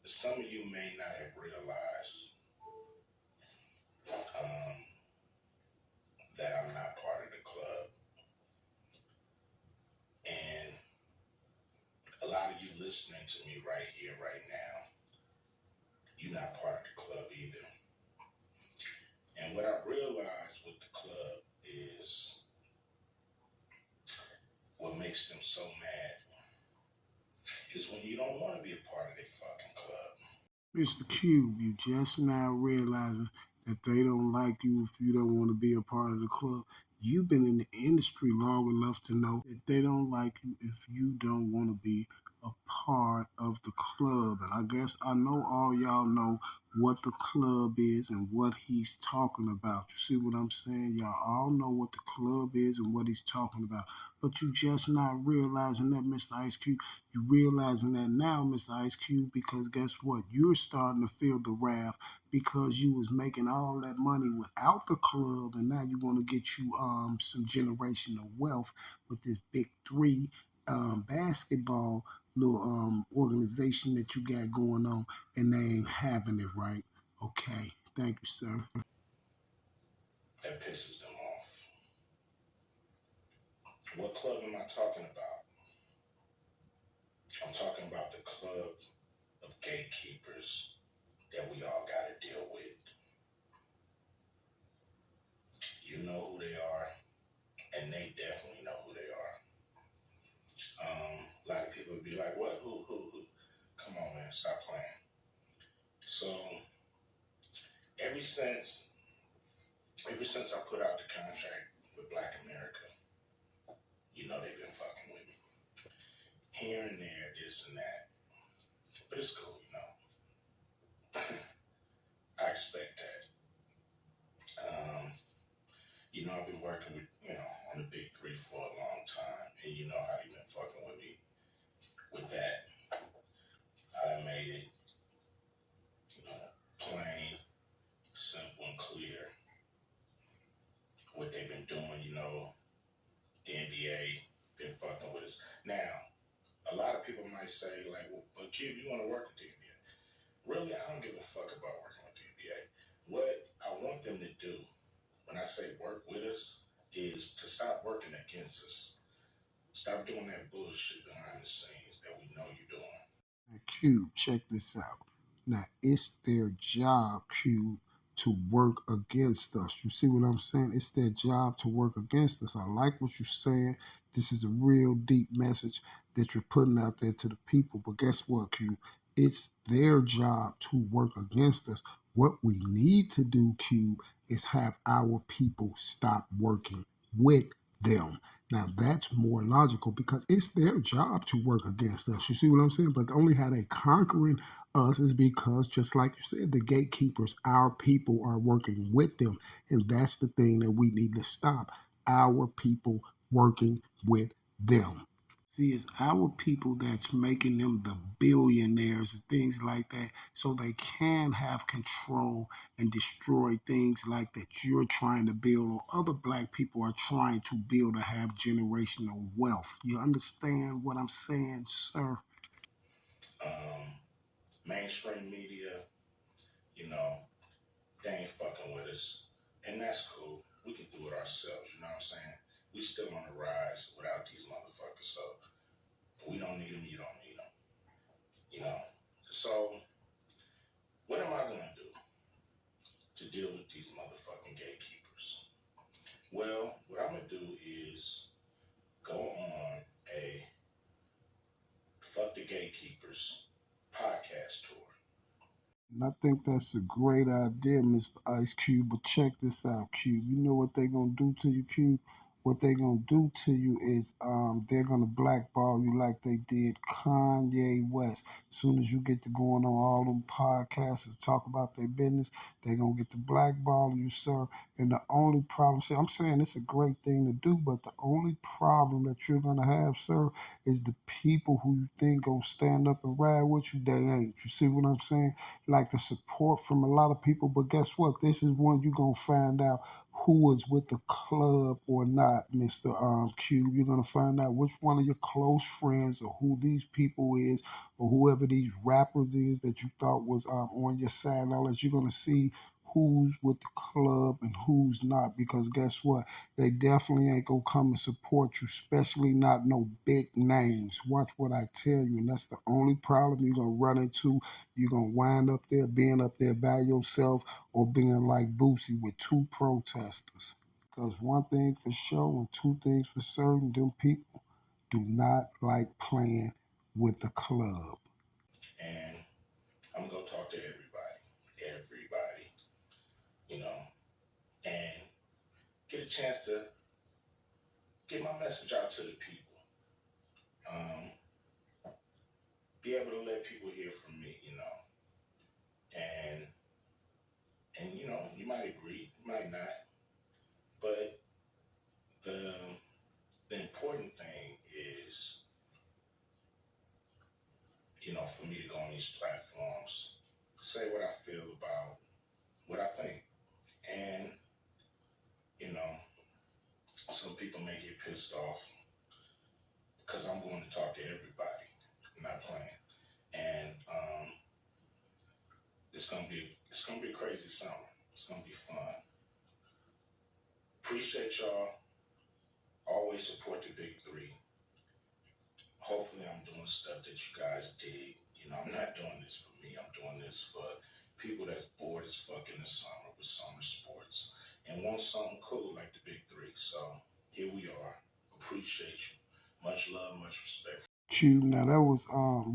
some of you may not have realized um, that I'm not part of the club. And a lot of you listening to me right here, right now, you're not part of the club either. And what I realized with the club is what makes them so mad is when you don't want to be a part of their fucking club. Mr. Cube, you just now realizing that they don't like you if you don't want to be a part of the club. You've been in the industry long enough to know that they don't like you if you don't want to be a part of the club. And I guess I know all y'all know what the club is and what he's talking about. You see what I'm saying? Y'all all know what the club is and what he's talking about. But you just not realizing that, Mr. Ice Cube. You realizing that now, Mr. Ice Cube, because guess what? You're starting to feel the wrath because you was making all that money without the club, and now you want to get you some generational wealth with this big three basketball little organization that you got going on, and they ain't having it right. Okay, thank you, sir. That pisses them off. What club am I talking about? I'm talking about the club of gatekeepers that we all got to deal with. You know who they are, and they definitely know who they are. A lot of people would be like, "What? Who? Come on, man, stop playing." So ever since, ever since I put out the contract with Black America, you know they've been fucking with me here and there, this and that. But it's cool, you know. I expect that. You know, I've been working with, on the big three for a long time, and you know how they've been fucking with me with that. I made it, plain, simple, and clear what they've been doing. The NBA been fucking with us. Now, a lot of people might say, like, well, Cube, you want to work with the NBA? Really, I don't give a fuck about working with the NBA. What I want them to do when I say work with us is to stop working against us. Stop doing that bullshit behind the scenes that we know you're doing. Now, Cube, check this out. Now, it's their job, Cube, to work against us. You see what I'm saying? It's their job to work against us. I like what you're saying. This is a real deep message that you're putting out there to the people. But guess what, Cube? It's their job to work against us. What we need to do, Cube, is have our people stop working with them. Now that's more logical because it's their job to work against us. You see what I'm saying? But the only how they conquering us is because, just like you said, the gatekeepers, our people are working with them. And that's the thing that we need to stop. Our people working with them. See, it's our people that's making them the billionaires and things like that, so they can have control and destroy things like that you're trying to build or other black people are trying to build to have generational wealth. You understand what I'm saying, sir? Um, Mainstream media, you know, they ain't fucking with us. And that's cool. We can do it ourselves, you know what I'm saying? We still on the rise without these motherfuckers. So we don't need them, you don't need them. You know? So what am I gonna do to deal with these motherfucking gatekeepers? Well, what I'm gonna do is go on a Fuck the Gatekeepers podcast tour. And I think that's a great idea, Mr. Ice Cube. But check this out, Cube. You know what they're gonna do to you, Cube? What they're gonna do to you is they're gonna blackball you like they did Kanye West. As soon as you get to going on all them podcasts and talk about their business, they're gonna get to blackballing you, sir. And the only problem, see, I'm saying it's a great thing to do, but the only problem that you're gonna have, sir, is the people who you think gonna stand up and ride with you, they ain't. You see what I'm saying? Like the support from a lot of people. But guess what? This is one you're going to find out who was with the club or not, Mr. Cube. You're gonna find out which one of your close friends or who these people is or whoever these rappers is that you thought was on your side. Now that you're gonna see who's with the club and who's not, because guess what? They definitely ain't gonna come and support you, especially not no big names. Watch what I tell you, and that's the only problem you're gonna run into. You're gonna wind up there being up there by yourself or being like Boosie with two protesters. Because one thing for sure and two things for certain, them people do not like playing with the club. And I'm gonna talk to everybody, you know, and get a chance to get my message out to the people. Be able to let people hear from me, and you might agree, you might not, but the important thing is, for me to go on these platforms, say what I feel about what I think, and some people may get pissed off because I'm going to talk to everybody. I'm not playing, and it's gonna be a crazy summer. It's gonna be fun. Appreciate y'all. Always support the big three. Hopefully, I'm doing stuff that you guys dig. I'm not doing this for me. I'm doing this for people that's bored as fuck in the summer with summer sports and want something cool like the big three. So here we are. Appreciate you. Much love, much respect. Cube, now that was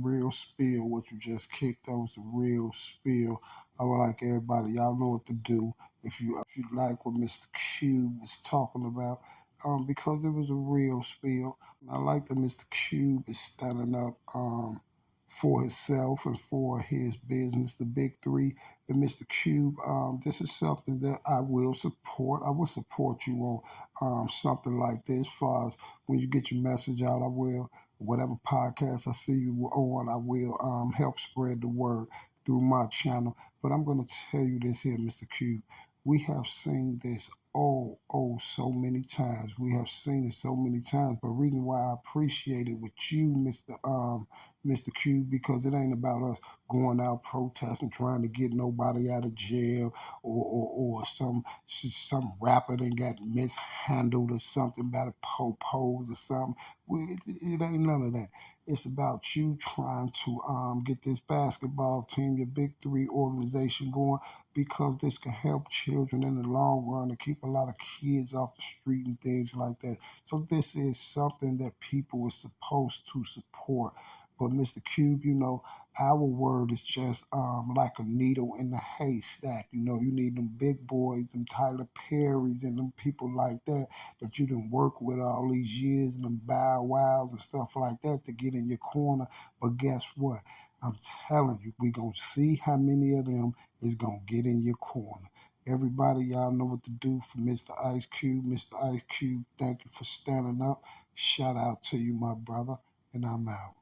real spill. What you just kicked, that was a real spill. I would like everybody, y'all know what to do if you like what Mr. Cube was talking about, because it was a real spill. I like that Mr. Cube is standing up for himself and for his business, the big three. And Mr. Cube, this is something that I will support. I will support you on something like this. As far as when you get your message out, I will. Whatever podcast I see you on, I will help spread the word through my channel. But I'm going to tell you this here, Mr. Cube. We have seen this so many times. We have seen it so many times. But reason why I appreciate it with you, Mr. Cube, because it ain't about us going out protesting, trying to get nobody out of jail or some rapper that got mishandled or something about a pose or something. It ain't none of that. It's about you trying to get this basketball team, your big three organization going, because this can help children in the long run and keep a lot of kids off the street and things like that. So this is something that people are supposed to support. But Mr. Cube, our word is just like a needle in the haystack. You need them big boys, them Tyler Perrys and them people like that you done work with all these years and them Bow Wows and stuff like that to get in your corner. But guess what? I'm telling you, we going to see how many of them is going to get in your corner. Everybody, y'all know what to do for Mr. Ice Cube. Mr. Ice Cube, thank you for standing up. Shout out to you, my brother, and I'm out.